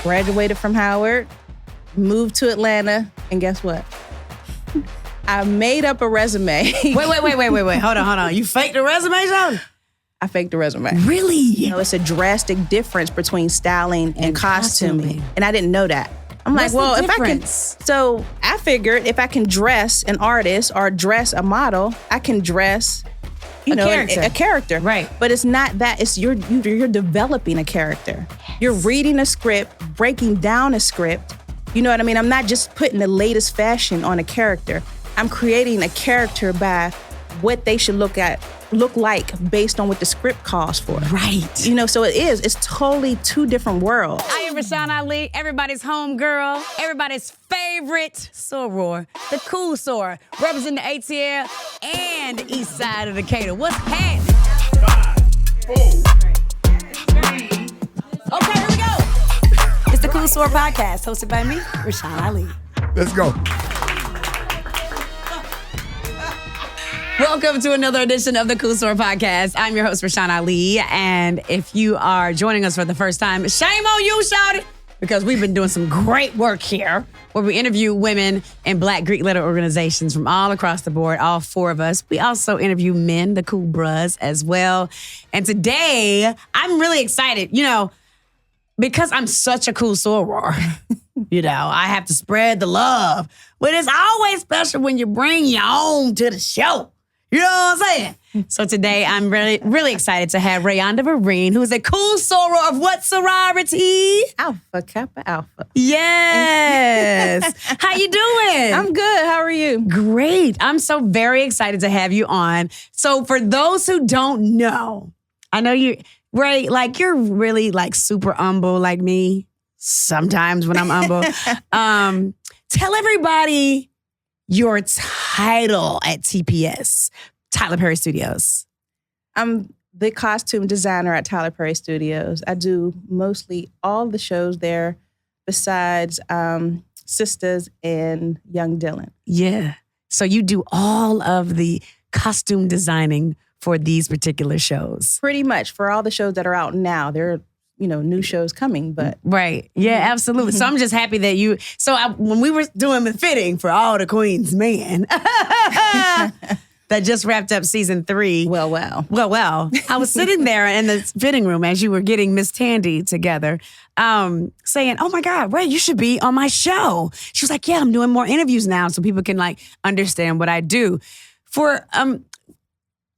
graduated from Howard, moved to Atlanta, and guess what? I made up a resume. Wait. Hold on. You faked a resume, John? I faked a resume. Really? You know, it's a drastic difference between styling and costuming. And I didn't know that. I'm What's like, well, the if I can. difference? So I figured if I can dress an artist or dress a model, I can dress, a character. Right. But it's not that. It's you're developing a character. Yes. You're reading a script, breaking down a script. You know what I mean? I'm not just putting the latest fashion on a character. I'm creating a character by what they should look like based on what the script calls for. Right. You know, so it's totally two different worlds. I am Rashan Ali, everybody's homegirl, everybody's favorite Soror, the cool Soror, representing the ATL and the east side of Decatur. What's happening? 5, 4, 3. Okay, here we go. It's the Cool Soror Podcast, hosted by me, Rashan Ali. Let's go. Welcome to another edition of the Cool Soror Podcast. I'm your host, Rashan Ali, and if you are joining us for the first time, shame on you, shawty, because we've been doing some great work here where we interview women in Black Greek letter organizations from all across the board, all 4 of us. We also interview men, the cool bros, as well. And today, I'm really excited, because I'm such a cool soror. I have to spread the love. But it's always special when you bring your own to the show. You know what I'm saying? So today, I'm really, really excited to have Raiyonda Vereen, who is a cool soror of what sorority? Alpha, Kappa, Alpha. Yes. How you doing? I'm good. How are you? Great. I'm so very excited to have you on. So for those who don't know, I know you, Ray, you're really super humble like me. Sometimes when I'm humble. Tell everybody your title at TPS, Tyler Perry Studios. I'm the costume designer at Tyler Perry Studios. I do mostly all the shows there besides Sisters and Young Dylan. Yeah. So you do all of the costume designing for these particular shows. Pretty much for all the shows that are out now. There are new shows coming, but. Right. Yeah, absolutely. So I'm just happy that when we were doing the fitting for all the Queen's Men, that just wrapped up season 3. Well. I was sitting there in the fitting room as you were getting Miss Tandy together, saying, oh my God, Ray, you should be on my show. She was like, yeah, I'm doing more interviews now so people can understand what I do. I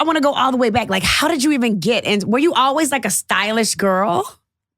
want to go all the way back. How did you even get in? Were you always a stylish girl?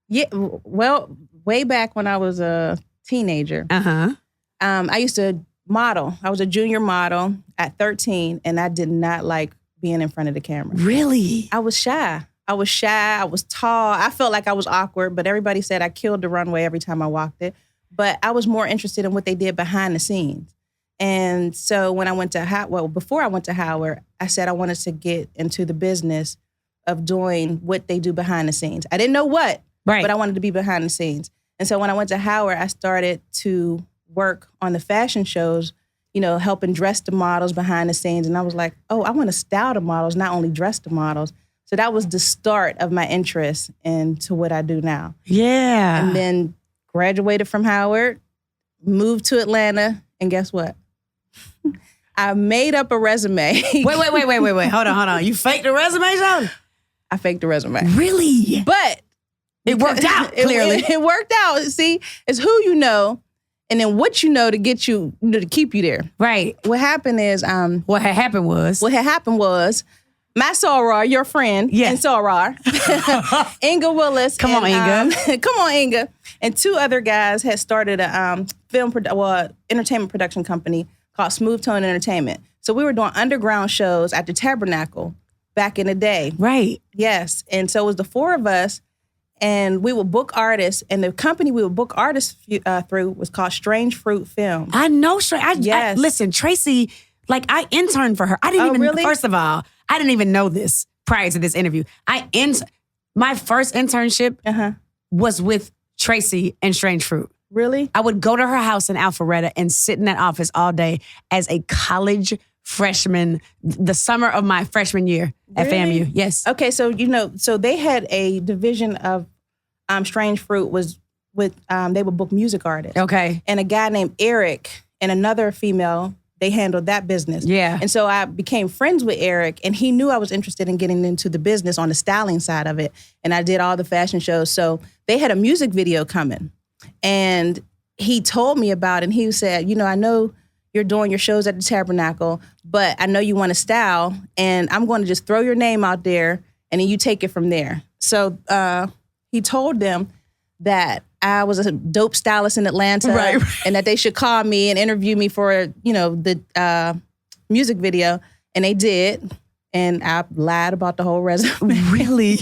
Yeah, well, way back when I was a teenager, I used to model. I was a junior model at 13, and I did not like being in front of the camera. Really? I was shy. I was tall. I felt like I was awkward, but everybody said I killed the runway every time I walked it. But I was more interested in what they did behind the scenes. And so when I went to before I went to Howard, I said I wanted to get into the business of doing what they do behind the scenes. I didn't know what. Right. But I wanted to be behind the scenes. And so when I went to Howard, I started to work on the fashion shows, helping dress the models behind the scenes. And I was like, oh, I want to style the models, not only dress the models. So that was the start of my interest into what I do now. Yeah. And then graduated from Howard, moved to Atlanta, and guess what? I made up a resume. Wait. Hold on. You faked a resume, John? I faked a resume. Really? But it worked out, clearly. It worked out. See, it's who you know and then what you know to get you, to keep you there. Right. What happened is... What had happened was my Soror, your friend, and Soror, Inga Willis. Come on, Inga. And 2 other guys had started a entertainment production company called Smooth Tone Entertainment. So we were doing underground shows at the Tabernacle back in the day. Right. Yes. And so it was the 4 of us, and we would book artists, and the company we would book artists through was called Strange Fruit Film. I know. Yes. Listen, Tracy, I interned for her. I didn't really? First of all, I didn't even know this prior to this interview. My first internship was with Tracy and Strange Fruit. Really? I would go to her house in Alpharetta and sit in that office all day as a college freshman, the summer of my freshman year at FAMU. Yes. Okay, so so they had a division of Strange Fruit was they would book music artists. Okay. And a guy named Eric and another female, they handled that business. Yeah. And so I became friends with Eric, and he knew I was interested in getting into the business on the styling side of it. And I did all the fashion shows. So they had a music video coming. And he told me about it, and he said, I know you're doing your shows at the Tabernacle, but I know you want to style, and I'm going to just throw your name out there, and then you take it from there. So he told them that I was a dope stylist in Atlanta, right. and that they should call me and interview me for, the music video. And they did. And I lied about the whole resume. Really?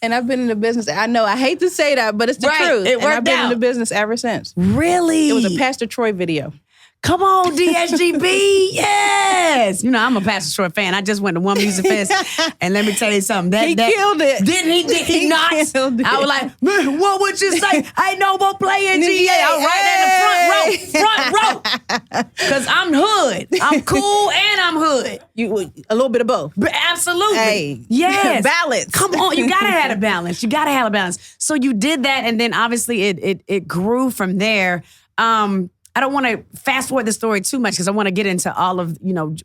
And I've been in the business. I know I hate to say that, but it's the truth. It worked and I've been out. in the business ever since. Really? It was a Pastor Troy video. Come on, DSGB. Yes. I'm a Pastor Troy fan. I just went to one music fest. And let me tell you something. He killed it. Did he not? Killed it. I was like, man, what would you say? Ain't no more playing GA. I'm right in the front row. Because I'm hood. I'm cool and I'm hood. You a little bit of both. Absolutely. Hey. Yes. Balance. Come on. You got to have a balance. You got to have a balance. So you did that. And then obviously it grew from there. I don't want to fast forward the story too much because I want to get into all of,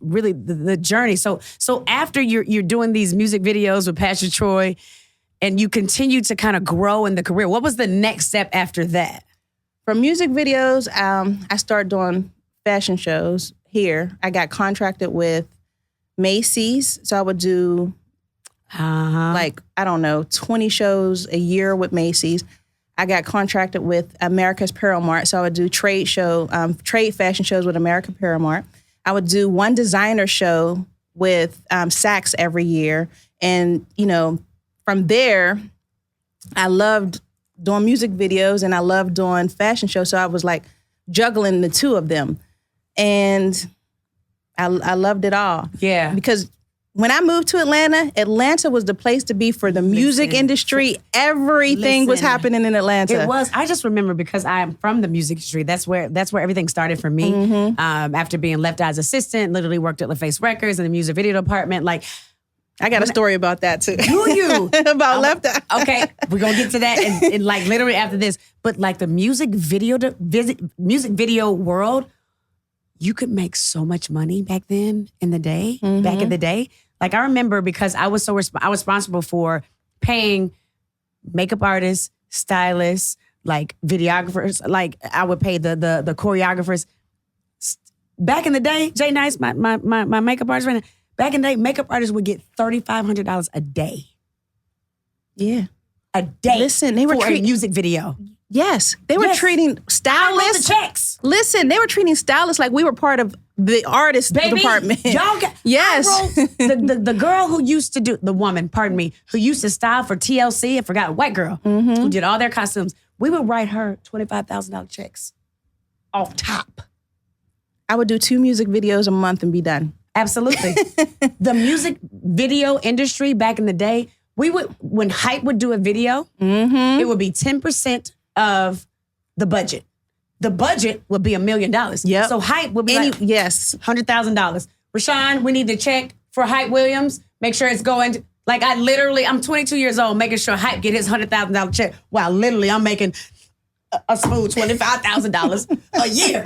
really the journey. So after you're doing these music videos with Pastor Troy and you continue to kind of grow in the career, what was the next step after that? From music videos, I started doing fashion shows here. I got contracted with Macy's. So I would do 20 shows a year with Macy's. I got contracted with America's Apparel Mart, so I would do trade fashion shows with America Apparel Mart. I would do one designer show with Saks every year. And, from there, I loved doing music videos and I loved doing fashion shows. So I was like juggling the two of them. And I loved it all. Yeah. Because when I moved to Atlanta was the place to be for the music industry. Everything was happening in Atlanta. It was. I just remember because I am from the music industry. That's where everything started for me. Mm-hmm. After being left as assistant, literally worked at LaFace Records in the music video department. Like, I got a story about that too. Do you? About Left Eye. Okay, we're gonna get to that and like literally after this. But like the music video world, you could make so much money back then in the day. Mm-hmm. Back in the day. Like I remember because I was I was responsible for paying makeup artists, stylists, like videographers. Like I would pay the choreographers. Back in the day, Jay Nice, my makeup artist right now. Back in the day, makeup artists would get $3,500 a day. Yeah, a day. Listen, they were for a music video. Yes, they were treating stylists. I wrote the checks. Listen, they were treating stylists like we were part of the artist department. Y'all got, yes. I wrote the girl who used to do, the woman, pardon me, who used to style for TLC, I forgot, a white girl, who did all their costumes. We would write her $25,000 checks off top. I would do 2 music videos a month and be done. Absolutely. The music video industry back in the day, when Hype would do a video, it would be 10% of the budget. The budget would be $1 million. Yep. So Hype would be yes, $100,000. Rashan, we need to check for Hype Williams. Make sure it's going to, I'm 22 years old, making sure Hype get his $100,000 check. While literally I'm making a smooth $25,000 a year.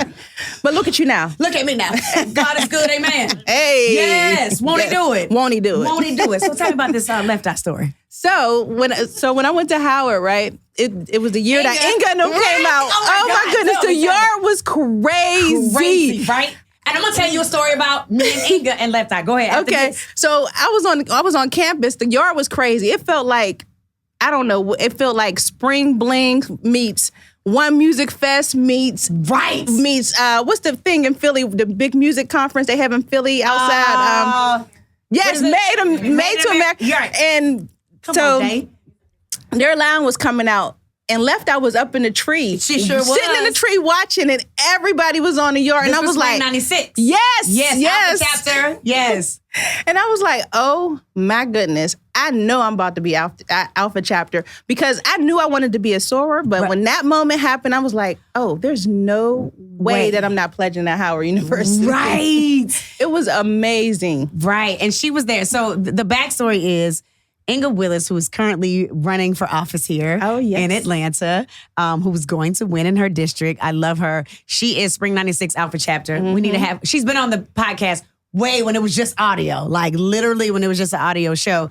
But look at you now. Look at me now. God is good, amen. Hey. Yes. Won't he do it? Won't he do it? Won't he do it? So tell me about this Left Eye story. So when I went to Howard, right, it was the year that Inga and them came out. Oh my goodness, the yard was crazy. Right? And I'm gonna tell you a story about me and Inga and Left Eye. Go ahead. Okay. So I was on campus. The yard was crazy. It felt like, I don't know, it felt like Spring Bling meets One Music Fest meets what's the thing in Philly, the big music conference they have in Philly outside? Yes, Made to America. Right. And Come on, Dave. Their line was coming out. And Left Eye was up in the tree. She sure was. Sitting in the tree watching, and everybody was on the yard. This and I was like, 96. Yes. Alpha chapter. Yes. And I was like, oh my goodness, I know I'm about to be Alpha chapter, because I knew I wanted to be a Soror, but when that moment happened, I was like, oh, there's no way that I'm not pledging at Howard University. Right. It was amazing. Right. And she was there. So the backstory is, Inga Willis, who is currently running for office here in Atlanta, who was going to win in her district. I love her. She is Spring 96 Alpha Chapter. We need to have, she's been on the podcast way when it was just audio, like literally when it was just an audio show.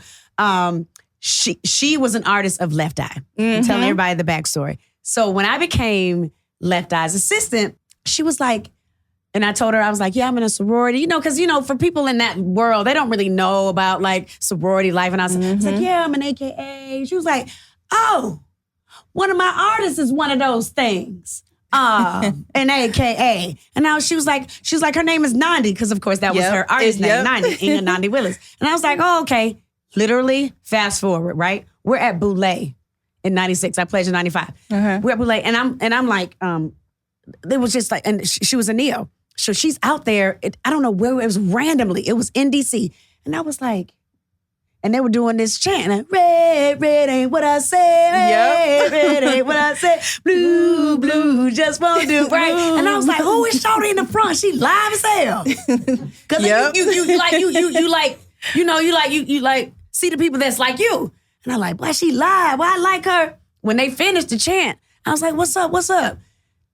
She was an artist of Left Eye. I'm telling everybody the backstory. So when I became Left Eye's assistant, she was like, and I told her, I was like, yeah, I'm in a sorority. Because, for people in that world, they don't really know about like sorority life. And I was like, yeah, I'm an AKA. She was like, oh, one of my artists is one of those things. An AKA. And now she was like, her name is Nandi, because of course that was her artist name, Nandi, Inga Nandi Willis. And I was like, oh, okay. Literally, fast forward, right? We're at Boulé in 96. I pledged in 95. We're at Boulé, and I'm like, it was just like, and she was a Neo. So she's out there. I don't know where it was randomly. It was in DC. And I was like, and they were doing this chant. Red, red ain't what I say. Red ain't what I say. Blue, blue just won't do. Right? And I was like, who is Shorty in the front? She live as hell. Because you see the people that's like you. And I'm like, why she live? Why I like her? When they finished the chant, I was like, what's up? What's up?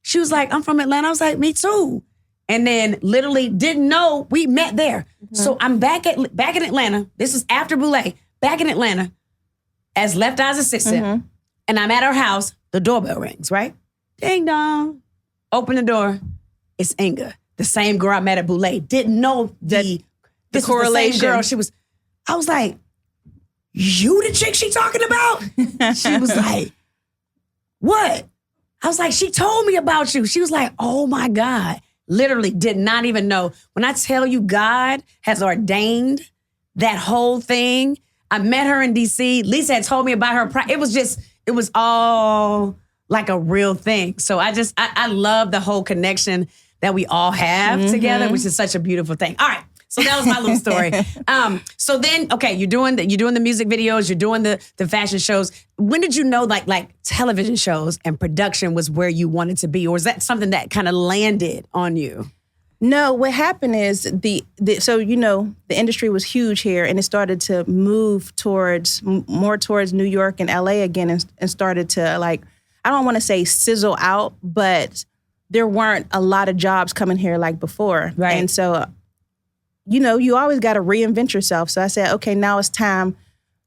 She was like, I'm from Atlanta. I was like, me too. And then literally didn't know we met there. So I'm back in Atlanta. This is after Boulé. Back in Atlanta as Left Eye's assistant. And I'm at her house. The doorbell rings, right? Ding dong. Open the door. It's Inga. The same girl I met at Boulé. Didn't know the correlation. The same girl. I was like, you the chick she talking about? She was like, what? I was like, she told me about you. She was like, oh my God. Literally did not even know. When I tell you God has ordained that whole thing, I met her in DC. Lisa had told me about her. It was all like a real thing. So I love the whole connection that we all have together, which is such a beautiful thing. All right. So that was my little story. So then, okay, you're doing the music videos, you're doing the fashion shows. When did you know like television shows and production was where you wanted to be? Or was that something that kind of landed on you? No, what happened is the industry was huge here, and it started to move more towards New York and LA again, and started to like, I don't want to say sizzle out, but there weren't a lot of jobs coming here like before. Right. And so, you always got to reinvent yourself. So I said, okay, now it's time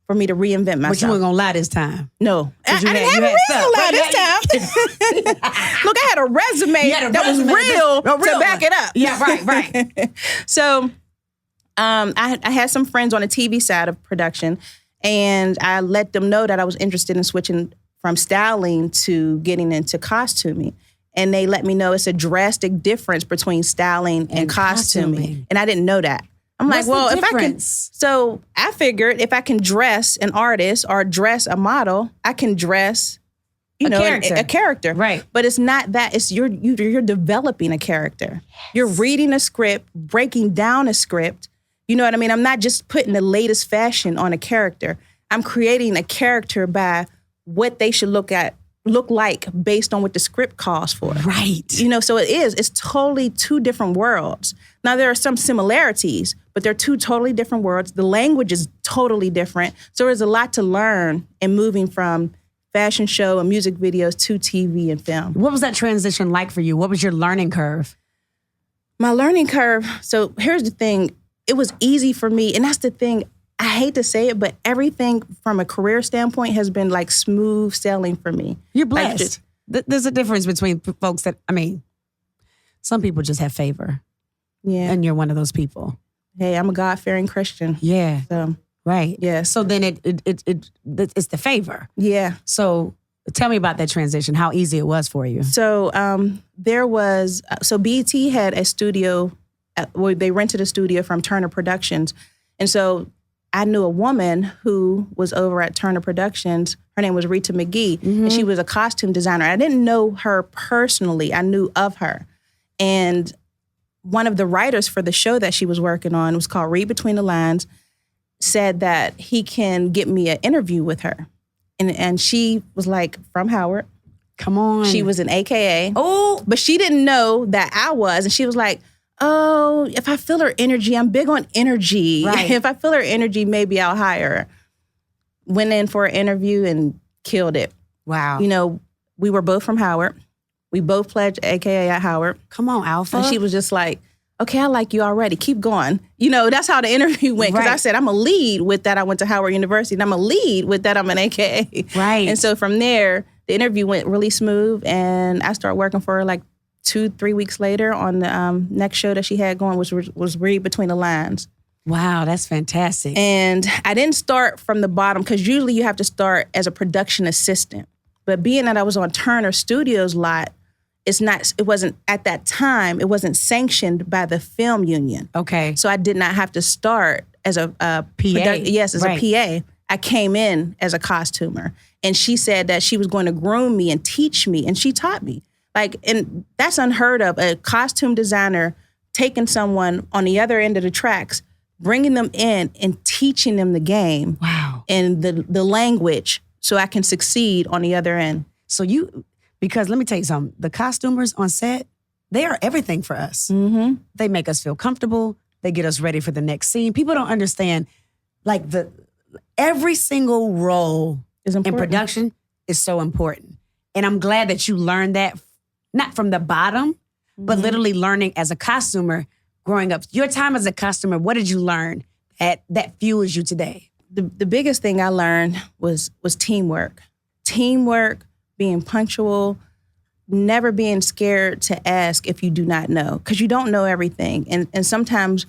for me to reinvent myself. But you weren't going to lie this time. No. I didn't have a reason to lie this time. Look, I had a resume that was real to back it up. Yeah, right. So I had some friends on the TV side of production, and I let them know that I was interested in switching from styling to getting into costuming. And they let me know it's a drastic difference between styling and costuming. And I didn't know that. I'm like, well, if I can. So I figured if I can dress an artist or dress a model, I can dress, a character. Right. But it's not that. It's you're developing a character. Yes. You're reading a script, breaking down a script. You know what I mean? I'm not just putting the latest fashion on a character. I'm creating a character by what they should look like based on what the script calls for. Right. So it's totally two different worlds. Now, there are some similarities, but they're two totally different worlds. The language is totally different. So there's a lot to learn in moving from fashion show and music videos to TV and film. What was that transition like for you? What was your learning curve? My learning curve, so here's the thing. It was easy for me, and that's the thing. I hate to say it, but everything from a career standpoint has been like smooth sailing for me. You're blessed. There's a difference between folks that, some people just have favor. Yeah. And you're one of those people. Hey, I'm a God-fearing Christian. Yeah. So, right. Yeah. So then it's the favor. Yeah. So tell me about that transition, how easy it was for you. So BET had a studio, they rented a studio from Turner Productions. And so I knew a woman who was over at Turner Productions. Her name was Rita McGee, and she was a costume designer. I didn't know her personally. I knew of her. And one of the writers for the show that she was working on, was called Read Between the Lines, said that he can get me an interview with her. And she was like, from Howard. Come on. She was an AKA. Oh. But she didn't know that I was. And she was like, oh, if I feel her energy, I'm big on energy. Right. If I feel her energy, maybe I'll hire her. went in for an interview and killed it. Wow. You know, we were both from Howard. We both pledged AKA at Howard. Come on, Alpha. And she was just like, okay, I like you already. Keep going. You know, that's how the interview went. Because I said, I'm going to lead with that I went to Howard University. And I'm going to lead with that I'm an AKA. Right. And so from there, the interview went really smooth. And I started working for her like 2-3 weeks later on the next show that she had going, which was Read Between the Lines. Wow, that's fantastic. And I didn't start from the bottom because usually you have to start as a production assistant. But being that I was on Turner Studios lot, it wasn't at that time, it wasn't sanctioned by the film union. Okay. So I did not have to start as a PA. As a PA. I came in as a costumer. And she said that she was going to groom me and teach me, and she taught me. Like, and that's unheard of, a costume designer taking someone on the other end of the tracks, bringing them in and teaching them the game. Wow. And the language so I can succeed on the other end. So because let me tell you something, the costumers on set, they are everything for us. Mm-hmm. They make us feel comfortable. They get us ready for the next scene. People don't understand, like every single role in production is so important. And I'm glad that you learned that, not from the bottom, but literally learning as a costumer growing up. Your time as a costumer, what did you learn that fuels you today? The biggest thing I learned was teamwork. Teamwork, being punctual, never being scared to ask if you do not know, because you don't know everything. And sometimes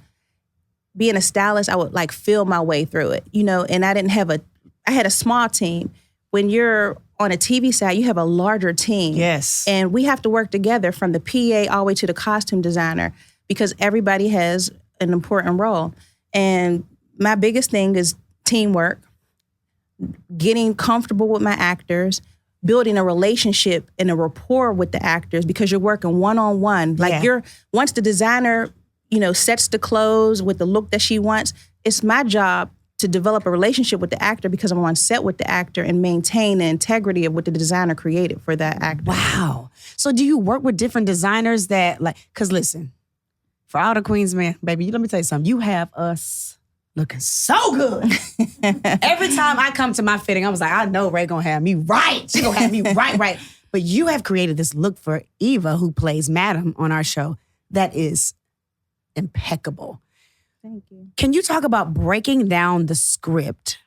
being a stylist, I would like feel my way through it, you know, and I had a small team. When you're on a TV side, you have a larger team. Yes. And we have to work together from the PA all the way to the costume designer because everybody has an important role. And my biggest thing is teamwork, getting comfortable with my actors, building a relationship and a rapport with the actors because you're working one-on-one. Like once the designer, you know, sets the clothes with the look that she wants, it's my job to develop a relationship with the actor because I'm on set with the actor and maintain the integrity of what the designer created for that actor. Wow. So do you work with different designers that because listen, for all the queens, man, baby, let me tell you something. You have us looking so good. Every time I come to my fitting, I was like, I know Ray gonna have me right. She gonna have me right. But you have created this look for Eva, who plays Madam on our show, that is impeccable. Thank you. Can you talk about breaking down the script?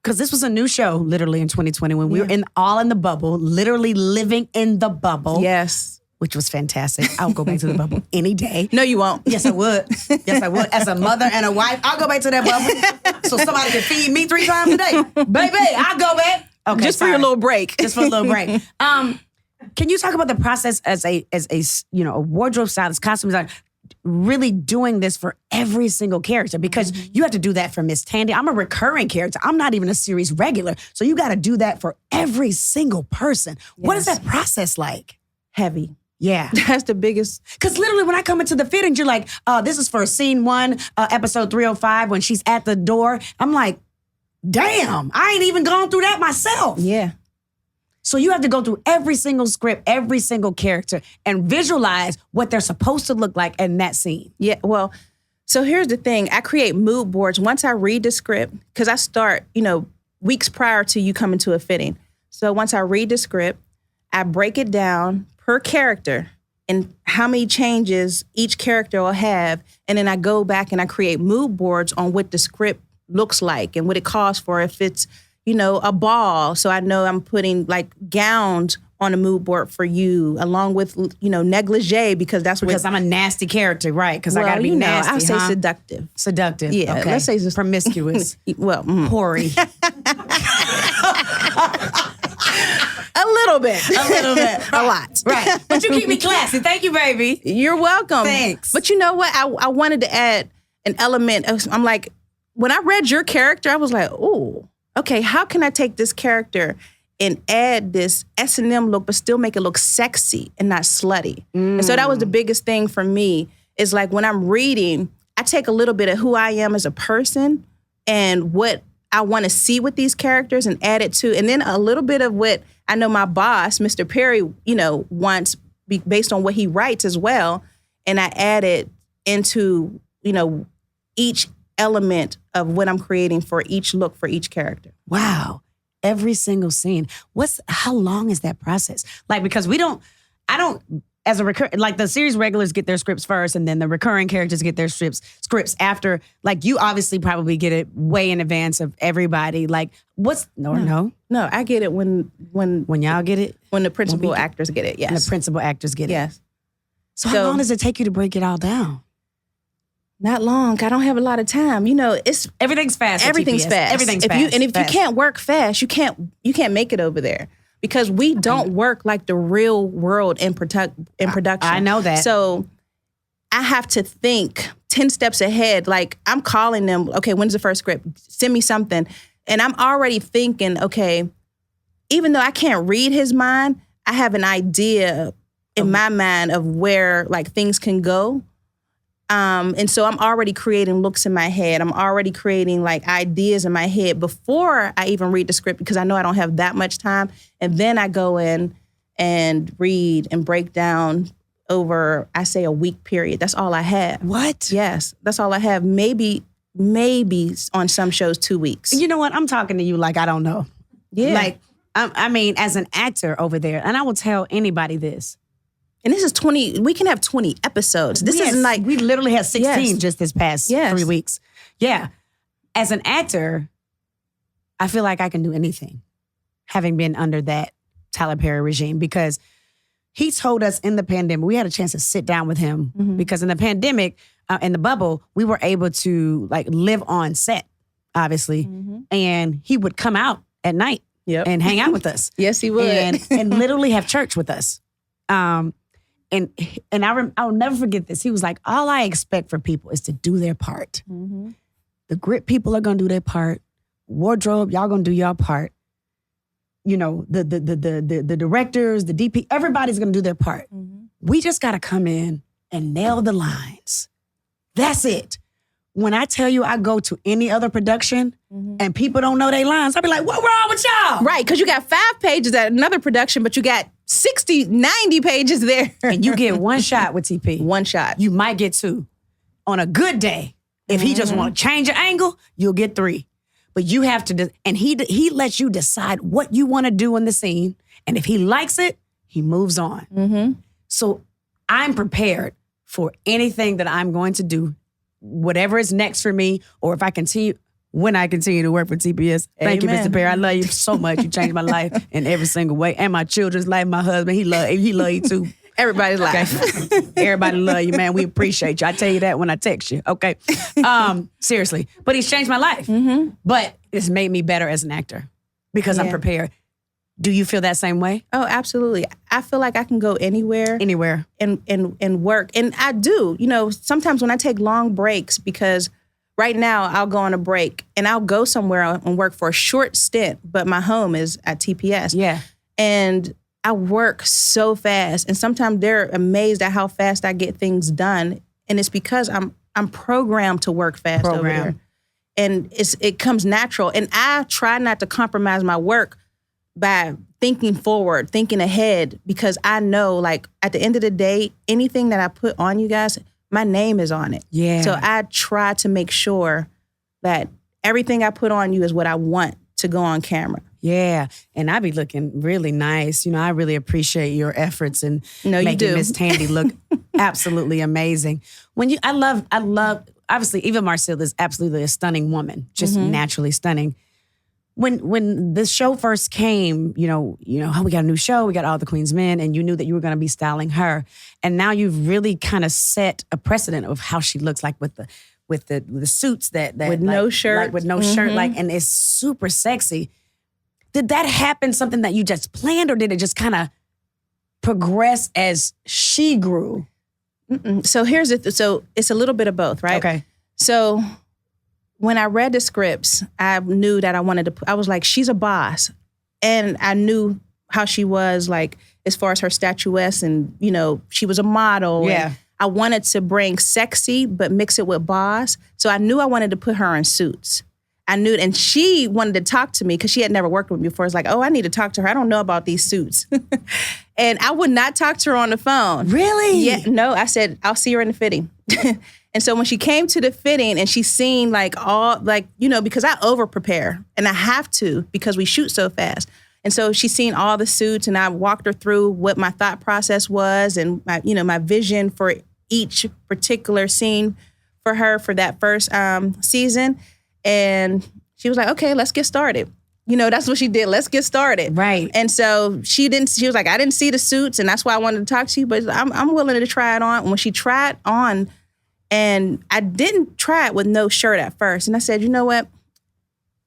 Because this was a new show, literally in 2020, when we were all in the bubble, literally living in the bubble. Yes. Which was fantastic. I'll go back to the bubble any day. No, you won't. Yes, I would. Yes, I would. As a mother and a wife, I'll go back to that bubble so somebody can feed me 3 times a day. Baby, I'll go back. Okay, just for your little break. Just for a little break. Can you talk about the process as a wardrobe stylist, costume designer, really doing this for every single character? Because you have to do that for Miss Tandy. I'm a recurring character. I'm not even a series regular. So you got to do that for every single person. Yes. What is that process like? Heavy. Yeah. That's the biggest. Because literally when I come into the fittings, you're like, this is for scene 1, episode 305, when she's at the door. I'm like, damn, I ain't even gone through that myself. Yeah. So you have to go through every single script, every single character, and visualize what they're supposed to look like in that scene. Yeah, well, so here's the thing. I create mood boards once I read the script, because I start, weeks prior to you coming to a fitting. So once I read the script, I break it down per character and how many changes each character will have. And then I go back and I create mood boards on what the script looks like and what it calls for. If it's, a ball, so I know I'm putting like gowns on a mood board for you, along with, negligee, because that's because I'm a nasty character, right? Because I got to be nasty. I say seductive. Seductive. Yeah, okay. Let's say promiscuous. Well, hoary. A little bit. Right. A lot. Right. But you keep me classy. Thank you, baby. You're welcome. Thanks. But you know what? I wanted to add an element. I'm like, when I read your character, I was like, oh, okay, how can I take this character and add this S&M look, but still make it look sexy and not slutty? And so that was the biggest thing for me, is like when I'm reading, I take a little bit of who I am as a person and what I want to see with these characters and add it to, and then a little bit of what I know my boss, Mr. Perry, wants based on what he writes as well. And I add it into, each element of what I'm creating for each look for each character. Wow. Every single scene. How long is that process? Like, because I don't, as a like the series regulars get their scripts first and then the recurring characters get their scripts after. Like, you obviously probably get it way in advance of everybody. Like, no? No, I get it when y'all get it? When the principal actors get it, yes. When the principal actors get it. Yes. So how long does it take you to break it all down? Not long. I don't have a lot of time. You know, everything's fast. Everything's fast. Everything's fast. If you can't work fast, you can't make it over there because we don't work like the real world in production. I know that. So I have to think 10 steps ahead. Like, I'm calling them. Okay, when's the first script? Send me something, and I'm already thinking. Okay, even though I can't read his mind, I have an idea in my mind of where like things can go. And so I'm already creating looks in my head. I'm already creating like ideas in my head before I even read the script because I know I don't have that much time. And then I go in and read and break down over, I say, a week period. That's all I have. What? Yes, that's all I have. Maybe on some shows 2 weeks. You know what? I'm talking to you like I don't know. Yeah. Like, I mean, as an actor over there, and I will tell anybody this. And this is 20, we can have 20 episodes. This isn't like... We literally had 16 just this past 3 weeks. Yeah. As an actor, I feel like I can do anything, having been under that Tyler Perry regime, because he told us in the pandemic, we had a chance to sit down with him, because in the pandemic, in the bubble, we were able to like live on set, obviously, and he would come out at night and hang out with us. Yes, he would. And literally have church with us. And I'll never forget this. He was like, all I expect for people is to do their part. The grip people are going to do their part. Wardrobe, y'all going to do your part. You know, the directors, the DP, everybody's going to do their part. We just got to come in and nail the lines. That's it. When I tell you I go to any other production and people don't know their lines, I'll be like, what wrong with y'all? Right, because you got 5 pages at another production, but you got 60, 90 pages there. And you get one shot with TP. One shot. You might get 2. On a good day, if he just want to change your angle, you'll get 3. But you have to, and he lets you decide what you want to do in the scene. And if he likes it, he moves on. So I'm prepared for anything that I'm going to do, whatever is next for me, or if I continue, when I continue to work for TPS. Thank you, Mr. Perry. I love you so much. You changed my life in every single way. And my children's life, my husband, he love you too. Everybody's life. Everybody love you, man. We appreciate you. I tell you that when I text you. Okay. Seriously. But he's changed my life. But it's made me better as an actor because I'm prepared. Do you feel that same way? Oh, absolutely. I feel like I can go anywhere. And work. And I do. You know, sometimes when I take long breaks, because right now I'll go on a break and I'll go somewhere and work for a short stint, but my home is at TPS. Yeah. And I work so fast. And sometimes they're amazed at how fast I get things done. And it's because I'm programmed to work fast over there. And it comes natural. And I try not to compromise my work by thinking forward, thinking ahead, because I know, like, at the end of the day, anything that I put on you guys, my name is on it. Yeah. So I try to make sure that everything I put on you is what I want to go on camera. Yeah. And I be looking really nice. You know, I really appreciate your efforts in making Miss Tandy look absolutely amazing. I love, obviously, Eva Marcille is absolutely a stunning woman, just naturally stunning. When the show first came, you know, oh, we got a new show, we got All the Queen's Men, and you knew that you were going to be styling her, and now you've really kind of set a precedent of how she looks like with the suits that with no shirt, and it's super sexy. Did that happen? Something that you just planned, or did it just kind of progress as she grew? So here's it. So it's a little bit of both, right? Okay. So when I read the scripts, I knew that I was like, she's a boss. And I knew how she was, like, as far as her statuette, and, you know, she was a model. Yeah. And I wanted to bring sexy, but mix it with boss. So I knew I wanted to put her in suits. I knew it. And she wanted to talk to me because she had never worked with me before. It's like, oh, I need to talk to her. I don't know about these suits. And I would not talk to her on the phone. Really? Yeah. No, I said, I'll see her in the fitting. And so when she came to the fitting and she seen like all, like, you know, because I over prepare and I have to because we shoot so fast. And so she seen all the suits and I walked her through what my thought process was and my, you know, my vision for each particular scene for her for that first season. And she was like, okay, let's get started. You know, that's what she did. Let's get started. Right. And so she was like, I didn't see the suits and that's why I wanted to talk to you, but I'm willing to try it on. When she tried on, and I didn't try it with no shirt at first. And I said, you know what?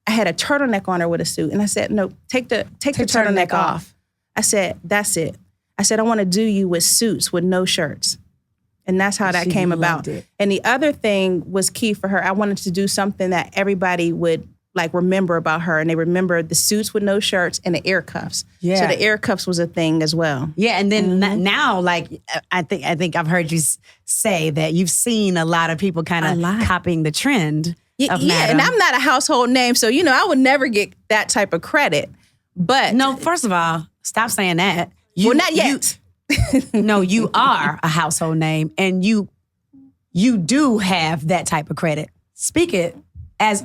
I had a turtleneck on her with a suit. And I said, no, take the turtleneck off. I said, that's it. I said, I want to do you with suits with no shirts. And that's how that came about. And the other thing was key for her. I wanted to do something that everybody would like remember about her. And they remember the suits with no shirts and the ear cuffs. Yeah. So the ear cuffs was a thing as well. Yeah. And then now, like, I think I've heard you say that you've seen a lot of people kind of copying the trend. Yeah, and I'm not a household name. So, you know, I would never get that type of credit. But no, first of all, stop saying that. Well, not yet. No, you are a household name and you do have that type of credit. Speak it as,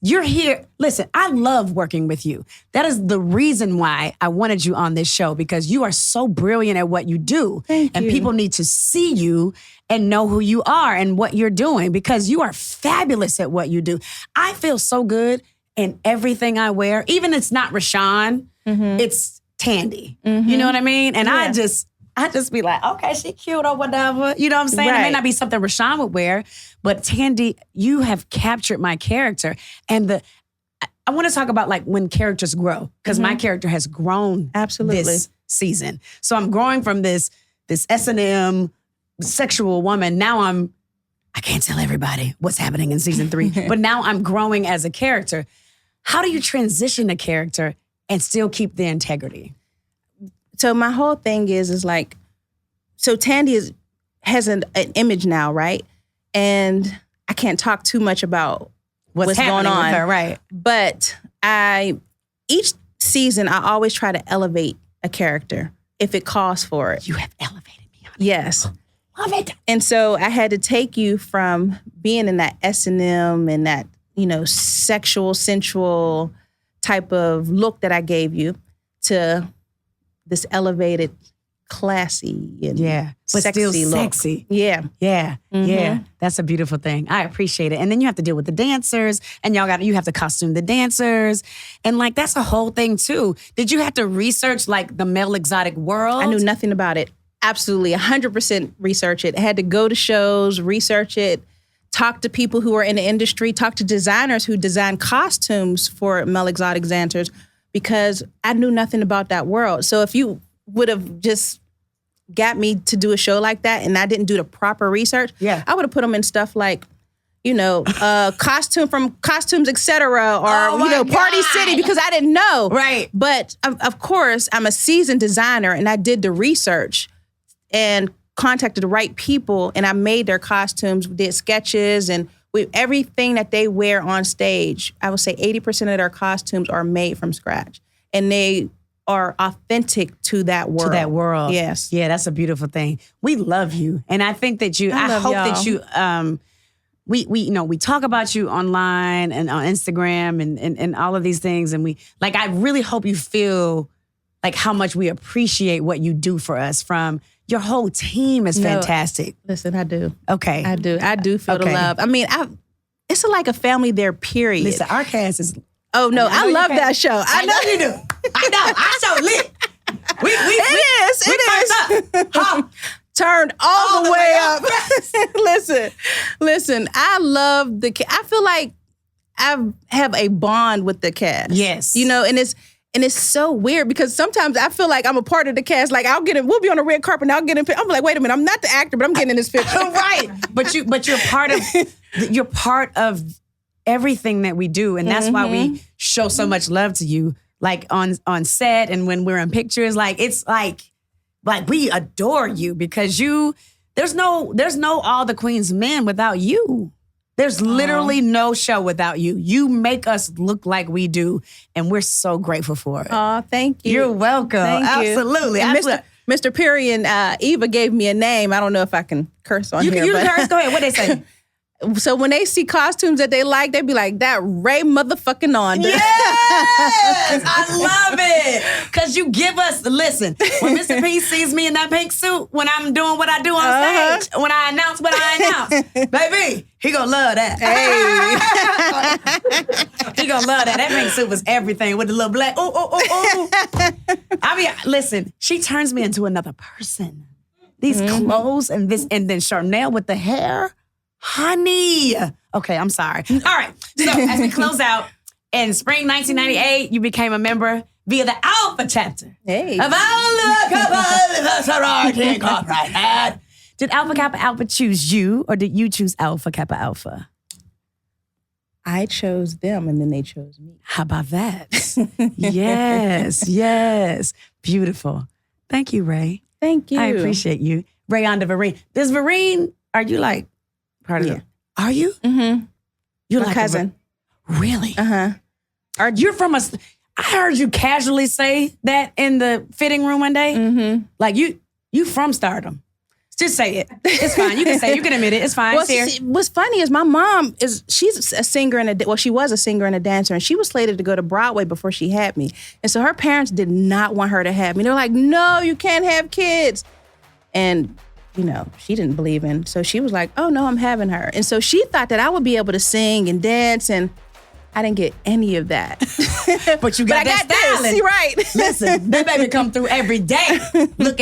you're here. Listen, I love working with you. That is the reason why I wanted you on this show, because you are so brilliant at what you do. Thank and you. People need to see you and know who you are and what you're doing, because you are fabulous at what you do. I feel so good in everything I wear. Even it's not Rashan, it's Tandy. You know what I mean? And I just be like, okay, she cute or whatever. You know what I'm saying? Right. It may not be something Rashan would wear, but Tandy, you have captured my character. And I want to talk about like when characters grow, because my character has grown this season. So I'm growing from this S&M sexual woman. Now I can't tell everybody what's happening in season 3, but now I'm growing as a character. How do you transition a character and still keep the integrity? So my whole thing is like, so Tandy has an image now, right? And I can't talk too much about what's going on with her, right? But each season, I always try to elevate a character if it calls for it. You have elevated me, honey. Yes. Love it. And so I had to take you from being in that S&M and that, you know, sexual, sensual type of look that I gave you to this elevated, classy and but sexy still look. Sexy. Yeah. Yeah. That's a beautiful thing. I appreciate it. And then you have to deal with the dancers, and you have to costume the dancers. And like, that's a whole thing too. Did you have to research like the male exotic world? I knew nothing about it. Absolutely, 100% research it. I had to go to shows, research it, talk to people who are in the industry, talk to designers who design costumes for male exotic dancers, because I knew nothing about that world. So if you would have just got me to do a show like that and I didn't do the proper research, I would have put them in stuff like, you know, costume from Costumes, etc., or, you know, Party City, because I didn't know. Right. But of course, I'm a seasoned designer and I did the research and contacted the right people, and I made their costumes, did sketches, and everything that they wear on stage, I would say 80% of their costumes are made from scratch. And they are authentic to that world. To that world. Yes. Yeah, that's a beautiful thing. We love you. And I think that I hope y'all. That you, we talk about you online and on Instagram and all of these things. And I really hope you feel like how much we appreciate what you do for us. From your whole team is fantastic. Listen, I do. Okay. I do feel the love. I mean, it's like a family there, period. Listen, our cast is... Oh, no, I love that show. I know you do. I know. I so lit. It is. Turned all the way up. Listen, I love I feel like I have a bond with the cast. Yes. You know, and it's so weird because sometimes I feel like I'm a part of the cast. Like we'll be on the red carpet and I'll get in. I'm like, wait a minute, I'm not the actor, but I'm getting in this picture. Right. But you're part of everything that we do. And that's why we show so much love to you. Like on set and when we're in pictures, like it's like we adore you because there's no All the Queen's Men without you. There's literally no show without you. You make us look like we do, and we're so grateful for it. Oh, thank you. You're welcome. Thank Absolutely. You. Mr. Perry and Eva gave me a name. I don't know if I can curse on here. You can curse. Go ahead. What they say? So when they see costumes that they like, they be like, that Ray motherfucking Yonda. Yes! I love it. Because you give us, listen, when Mr. P sees me in that pink suit, when I'm doing what I do on stage, when I announce what I announce, baby, he gonna love that. Hey. He gonna love that. That pink suit was everything with the little black, ooh. I mean, listen, she turns me into another person. These clothes and this, and then Chanel with the hair. Honey. Okay, I'm sorry. All right. So as we close out, in spring 1998, you became a member via the Alpha chapter. Hey. Of Alpha Sorority Incorporated. Did Alpha Kappa Alpha choose you, or did you choose Alpha Kappa Alpha? I chose them and then they chose me. How about that? Yes. Beautiful. Thank you, Ray. Thank you. I appreciate you. Raiyonda Vereen. Does Vereen, are you like part of the... Are you? Mm-hmm. You're My like cousin. Really? Uh-huh. You're from I heard you casually say that in the fitting room one day. Mm-hmm. Like you from Stardom. Just say it. It's fine. You can say it. You can admit it. It's fine. Well, what's funny is my mom she's a singer she was a singer and a dancer, and she was slated to go to Broadway before she had me. And so her parents did not want her to have me. They were like, no, you can't have kids. And she didn't believe in. So she was like, oh no, I'm having her. And so she thought that I would be able to sing and dance, and I didn't get any of that. But you got that styling. This, right. Listen, that baby come through every day. Look,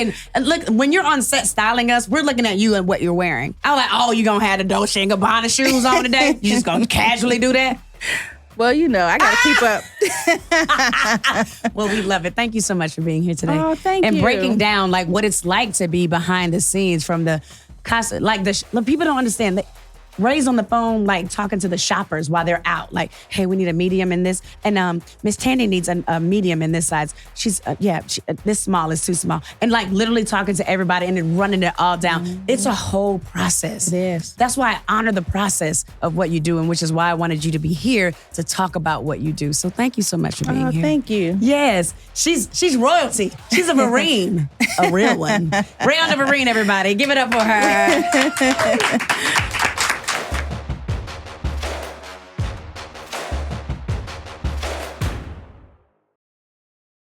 when you're on set styling us, we're looking at you and what you're wearing. I was like, oh, you gonna have the Dolce & Gabbana shoes on today? You just gonna casually do that? Well, I gotta keep up. Well, we love it. Thank you so much for being here today. Oh, thank you. And breaking down like what it's like to be behind the scenes from the costume. Like people don't understand that Ray's on the phone, like talking to the shoppers while they're out. Like, hey, we need a medium in this. And Miss Tandy needs a medium in this size. She's, this small is too small. And like literally talking to everybody and then running it all down. Mm-hmm. It's a whole process. It is. That's why I honor the process of what you do, and which is why I wanted you to be here to talk about what you do. So thank you so much for being here. Thank you. Yes. She's royalty. She's a Vereen. A real one. Raiyonda Vereen, everybody. Give it up for her.